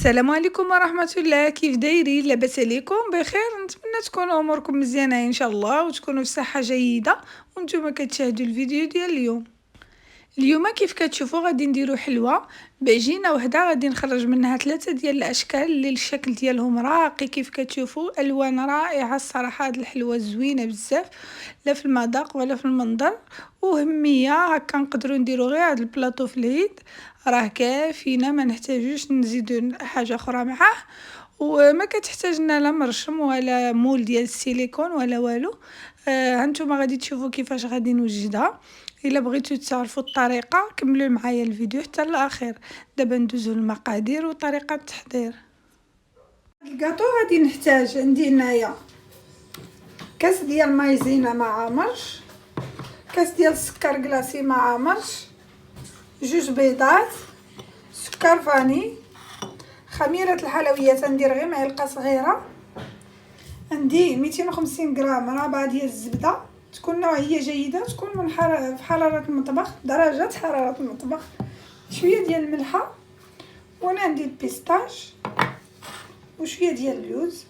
السلام عليكم ورحمة الله، كيف دايرين؟ لاباس عليكم بخير؟ نتمنى تكونوا اموركم مزيانه ان شاء الله وتكونوا في صحه جيده وانتم كتشاهدوا الفيديو ديال اليوم كيف كتشوفوا غادي نديرو حلوه بعجينه وحده. غادي نخرج منها 3 ديال الاشكال اللي الشكل ديالهم راقي كيف كتشوفوا، الوان رائعه الصراحه. هاد الحلوه زوينه بزاف، لا في المذاق ولا في المنظر، وهميه هكا نقدروا نديرو غير هاد البلاطو في العيد راه كافينا، ما نحتاجوش نزيدو حاجه اخرى معاه. وما كتحتاج لنا لا مرشم ولا مول ديال السيليكون ولا والو. هانتوما غادي تشوفوا كيفاش غادي نوجدها. الا بغيتو تعرفوا الطريقه كملوا معايا الفيديو حتى الاخير. دابا ندوزو للمقادير وطريقه التحضير. الكاطو غادي نحتاج عندي هنايا كاس ديال مايزينا مع مرش، كاس ديال السكر كلاصي مع مرش، 2 بيضات، سكر فاني، خميره الحلويات ندير غير معلقه صغيره، عندي 250 غرام ربعه ديال الزبده تكون نوعيه جيده، تكون من في حراره المطبخ، درجه حراره المطبخ، شويه ديال الملحه، وانا عندي البيستاش وشويه ديال اللوز،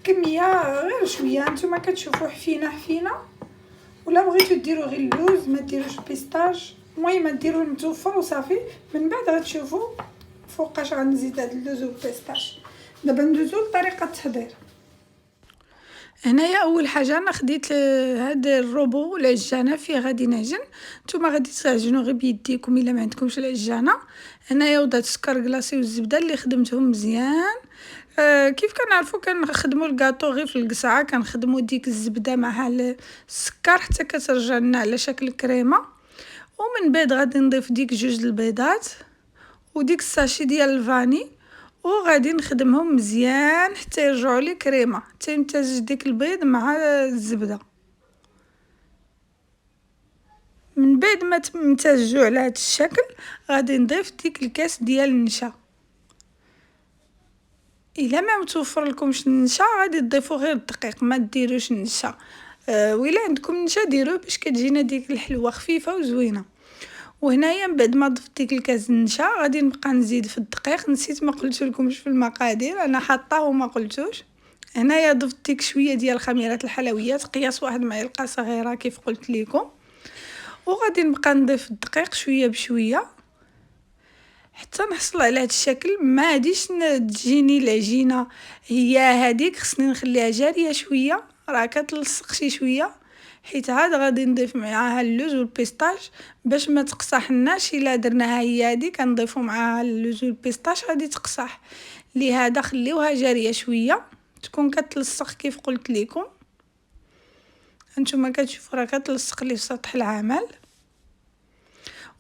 كميه غير شويه نتوما كتشوفوا حفينه ولا بغيتو ديروا غير اللوز ما ديروش البيستاش، المهم ديروا متوفر وصافي. من بعد غتشوفوا فوقاش غنزيد هاد اللوز والبيستاش. دابا ندوزو لطريقه التحضير. هنايا اول حاجه انا خديت هاد الروبو العجانه فيه غادي نعجن. نتوما غادي تعجنوا غير بيديكم الا ما عندكمش العجانه. هنايا وضعت السكر كلاصي والزبده اللي خدمتهم مزيان. كيف كنعرفوا كنخدموا الكاطو غير في القصعه، كنخدموا ديك الزبده مع السكر حتى كترجع لنا على شكل كريمه. ومن بعد غادي نضيف ديك 2 البيضات وديك الساشي ديال الفاني، وغادي نخدمهم مزيان حتى يرجعوا لي كريمه، حتى يمتزج ديك البيض مع الزبده. من بعد ما تمتزجوا على هذا الشكل غادي نضيف ديك الكاس ديال النشا. الا ما متوفر لكمش النشا غادي تضيفوا غير الدقيق، ما ديروش النشا. وإلا عندكم النشا ديروه باش كتجينا ديك الحلوه خفيفه وزوينه. وهنايا من بعد ما ضفت ديك الكاس النشا غادي نبقى نزيد في الدقيق. نسيت ما قلتلكمش في المقادير، انا حاطاه وما قلتوش. هنايا ضفت ديك شويه ديال خميره الحلويات قياس 1 معلقه صغيره كيف قلت لكم. وغادي نبقى نضيف الدقيق شويه بشويه حتى نحصل على هذا الشكل. ما غاديش تجيني العجينه هي هذيك، خصني نخليها جاريه شويه، راه كتلصق شي شويه، حيت عاد غادي نضيف معاها اللوز والبيستاش باش ما تقصحناش. الا درناها هي هذه كنضيفوا معاها اللوز والبيستاش غادي تقصح، لهذا خليوها جاريه شويه تكون كتلصق كيف قلت لكم. هانتوما كتشوفوا راه كتلصق لي في سطح العمل.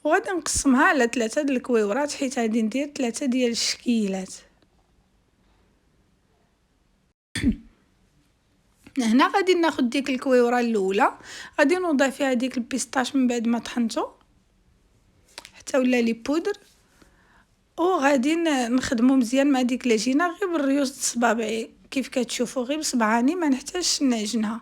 وغادي نقسمها على 3 د الكويورات حيت غادي ندير 3 ديال الشكيلات. هنا غادي ناخذ ديك الكويوره الاولى غادي نوضع فيها ديك البيستاش من بعد ما طحنته حتى ولا لي بودر، وغادي نخدمو مزيان مع ديك العجينه غير بالريوس الصبابعي كيف كتشوفوا، غير بصبعاني ما نحتاجش نعجنها.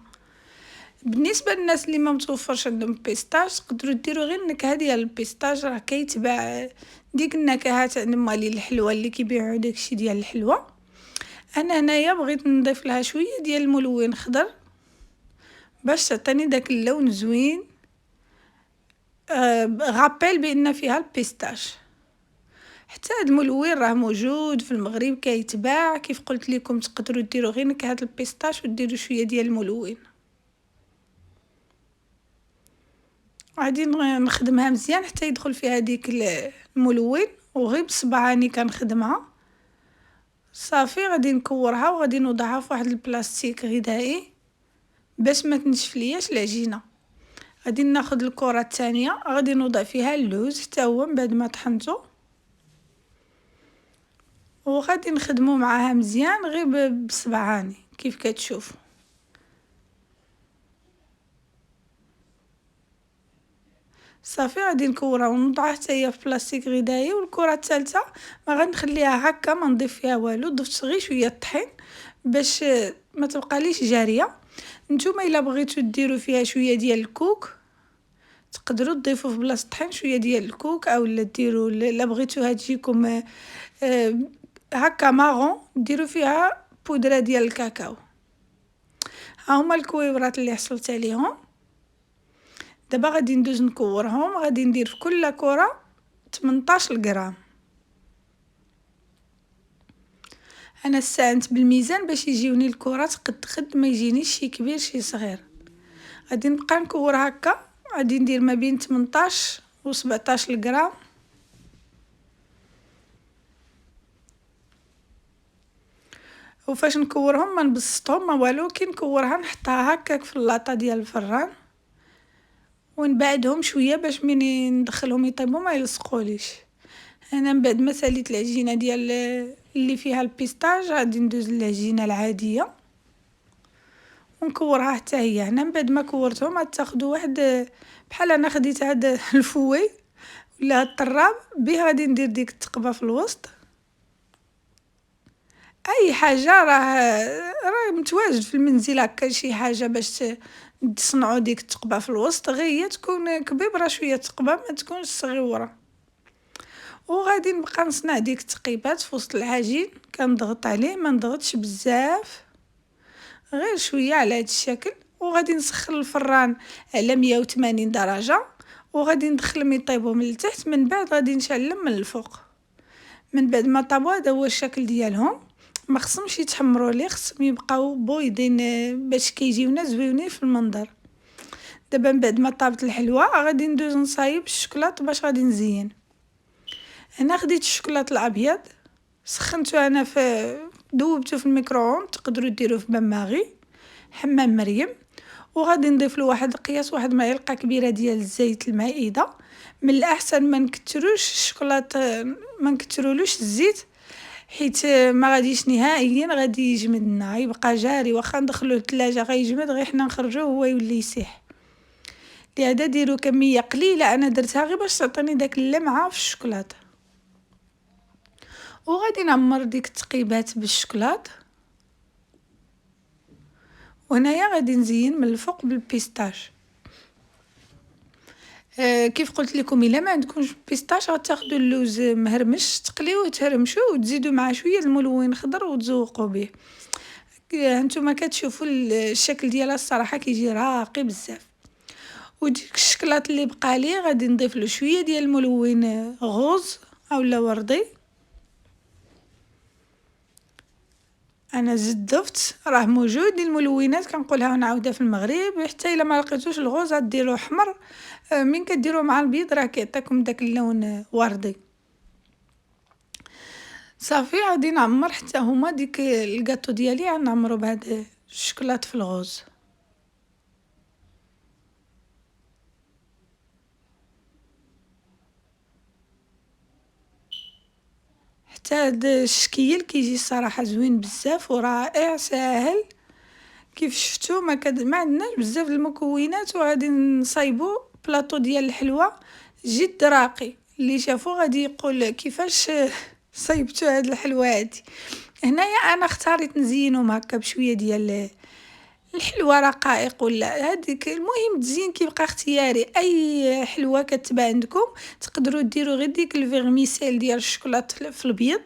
بالنسبه للناس اللي ما متوفرش عندهم بيستاش تقدروا ديروا غير النكهه ديال البيستاش، راه كيتباع ديك النكهات عند مالي الحلوه اللي كيبيعوا داكشي ديال الحلوه. انا هنايا بغيت نضيف لها شويه ديال الملون خضر باش تعطيني داك اللون زوين. غابيل بان فيها البيستاش. حتى هاد الملون راه موجود في المغرب كيتباع كيف قلت لكم، تقدروا ديروا غير نكهه البيستاش وديروا شويه ديال الملون. غادي نخدمها مزيان حتى يدخل فيها ديك الملون، وغير بصبعاني كنخدمها صافي. غادي نكورها وغادي نوضعها في واحد البلاستيك غذائي باش ما تنشف لياش العجينه. غادي ناخذ الكره الثانيه غادي نوضع فيها اللوز حتى هو من بعد ما طحنته، وغادي نخدمو معاها مزيان غير بصبعاني كيف كتشوفوا. صافي غادي نكورها ونوضعها حتى هي في بلاستيك غذائي. والكره الثالثه ما غنخليها هكا ما نضيف فيها والو، ضفت غير شويه الطحين باش ما تبقى ليش جاريه. نتوما الا بغيتو ديروا فيها شويه ديال الكوك تقدروا تضيفوا في بلاصه الطحين شويه ديال الكوك اولا ديروا لا بغيتوها تجيكم هكا ماغون ديروا فيها بودره ديال الكاكاو. ها هما الكويورات اللي حصلت عليهم. دابا غادي ندوز نكورهم. غادي ندير في كل كره 18 غرام. انا استعنت بالميزان باش يجيوني الكرات قد ما يجينيش شي كبير شي صغير. غادي نبقى نكور هكا. غادي ندير ما بين 18 و 17 غرام. وفاش نكورهم ما نبسطهم ما والو، كي نكورها نحطها هكاك في اللاطه ديال الفران ونبعدهم شويه باش مني ندخلهم يطيبوا ما يلصقوليش. انا من بعد ما ساليت العجينه ديال اللي فيها البيستاج غادي ندوز للعجينه العاديه ونكورها حتى هي. هنا من بعد ما كورتهم غتاخذوا واحد بحال انا خديت هذا الفوي ولا الطراب به. غادي ندير ديك التقبه في الوسط. اي حاجه راه متواجد في المنزل هكا شي حاجه باش تصنعوا ديك التقبه في الوسط، غير هي تكون كبيبره شويه تقبه ما تكونش صغيره. وغادي نبقى نصنع ديك التقيبات في وسط العجين. كنضغط عليه ما نضغطش بزاف، غير شويه على هذا الشكل. وغادي نسخن الفران على 180 درجه وغادي ندخلهم يطيبوا من التحت. من بعد غادي نشعلهم من الفوق. من بعد ما طابوا هذا هو الشكل ديالهم. ما خصهمش يتحمروا لي، خصهم يبقاو بويضين باش كيجيونا زوينين في المنظر. دابا من بعد ما طابت الحلوى غادي ندوز نصايب الشوكولاط باش غادي نزين. هنا خديت الشوكولاط الابيض سخنته انا ذوبته في الميكرووند. تقدروا ديروه في بماغي حمام مريم. وغادي نضيف له واحد القياس واحد معلقه كبيره ديال الزيت المائده. من الاحسن ما نكتروش الشوكولاط، ما نكترولوش الزيت حيت ما غاديش نهائيا غادي يجمد لنا، يبقى جاري. واخا ندخلوه للثلاجه غيجمد، غير حنا نخرجوه هو يولي يسيح. لهذا ديروا كميه قليله. انا درتها غير باش تعطيني داك اللمعه في الشوكولاط. وغادي نعمر ديك التقيبات بالشوكولاط. وهنايا غادي نزين من الفوق بالبيستاش. كيف قلت لكم الا ما عندكمش بيستاش غتاخذوا اللوز مهرمش تقليوه تهرمشوه وتزيدوا معاه شويه الملون خضر وتزوقوا به. هانتوما كتشوفوا الشكل ديالها الصراحه كيجي راقي بزاف. وديك الشكلاط اللي بقى لي غادي نضيف له شويه ديال الملون غوز اولا وردي. انا زدفت راه موجود الملونات كنقولها ونعاودها في المغرب. حتى الا ما لقيتوش الغوز غديروه احمر. من كديروه مع البيض راه كيعطيكم داك اللون وردي. صافي غادي نعمر حتى هما ديك الكاطو ديالي غنعمرو بهذا الشوكولاط في الغوز. حتى هذا الشكل كيجي الصراحه زوين بزاف ورائع ساهل. كيف شفتوا ما عندناش بزاف المكونات وغادي نصايبوا بلاطو ديال الحلوى جد راقي. اللي شافوا غادي يقول كيفاش صايبتوا هاد الحلوى هادي. هنايا انا اختاريت نزينهم هكا بشويه ديال الحلوى رقائق ولا هذيك. المهم تزين كيبقى اختياري. اي حلوى كتبان عندكم تقدروا ديروا غير ديك الفيرميسيل ديال الشوكولاط في البيض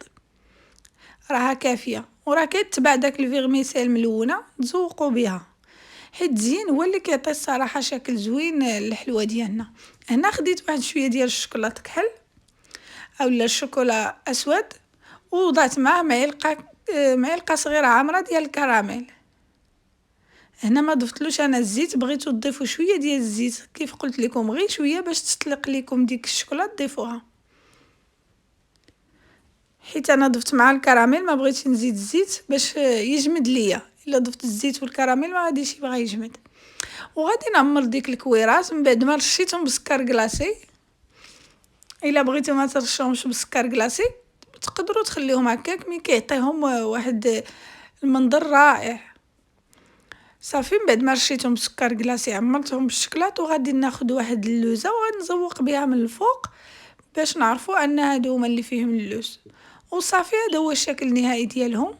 راها كافيه. وراه كيتبع داك الفيرميسيل ملونه تزوقوا بها حيت زين هو اللي كيعطي الصراحه شكل زوين للحلوى ديالنا. هنا خديت واحد شويه ديال الشوكولاط كحل اولا الشوكولا اسود ووضعت معاه معلقه صغيره عامره ديال الكراميل. هنا ما ضفتلوش انا الزيت، بغيتو تضيفوا شويه ديال الزيت كيف قلت لكم غير شويه باش تطلق لكم ديك الشوكولاط ضيفوها. حيت انا ضفت مع الكراميل ما بغيتش نزيد الزيت باش يجمد ليا. الا ضفت الزيت والكراميل ما غاديش يبغى يجمد. وغادي نعمر ديك الكويرات من بعد ما رشيتهم بسكر كلاصي. الا بغيتو ما ترشوهمش بسكر كلاصي تقدروا تخليهم هكاك مي كيعطيهم واحد المنظر رائع. صافي من بعد ما رشيتهم بسكر كلاصي عمرتهم بالشكلاط. وغادي ناخذ واحد اللوزه وغنزوق بها من الفوق باش نعرفوا ان هادو هما اللي فيهم اللوز. وصافي هذا هو الشكل النهائي ديالهم.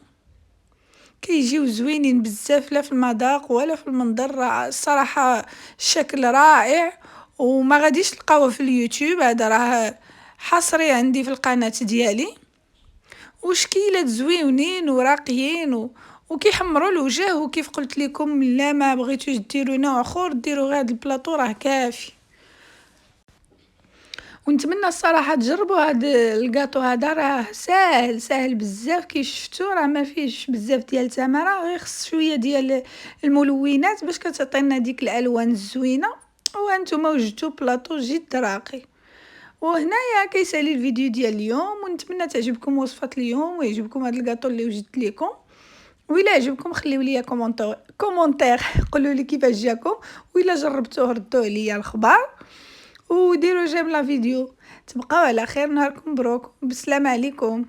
كيجيو زوينين بزاف لا في المذاق ولا في المنظر. الصراحه الشكل رائع وما غاديش تلقاوه في اليوتيوب، هذا راه حصري عندي في القناة ديالي. وشكيلات زويونين وراقيين وكيحمروا الوجه. وكيف قلت لكم لا ما بغيتوش ديروا نوع اخر ديروا غير هاد البلاطو راه كافي. ونتمنى الصراحه تجربوا هاد الكاطو، هذا راه ساهل بزاف. كي شفتوا راه ما فيهش بزاف ديال التماره، غير خص شويه ديال الملونات باش كتعطينا ديك الالوان الزوينه. وانتم وجدتوا بلاطو جد راقي. وهنايا كيسالي الفيديو ديال اليوم، ونتمنى تعجبكم وصفه اليوم ويعجبكم هذا الكاطو اللي وجدت لكم. وإلا عجبكم خليو لي كومونتير قولوا لي كيفاش جاكم، وإلا جربتوه ردوا عليا الخبر وديروا جيم لا فيديو. تبقاو على خير، نهاركم مبروك، بالسلامه عليكم.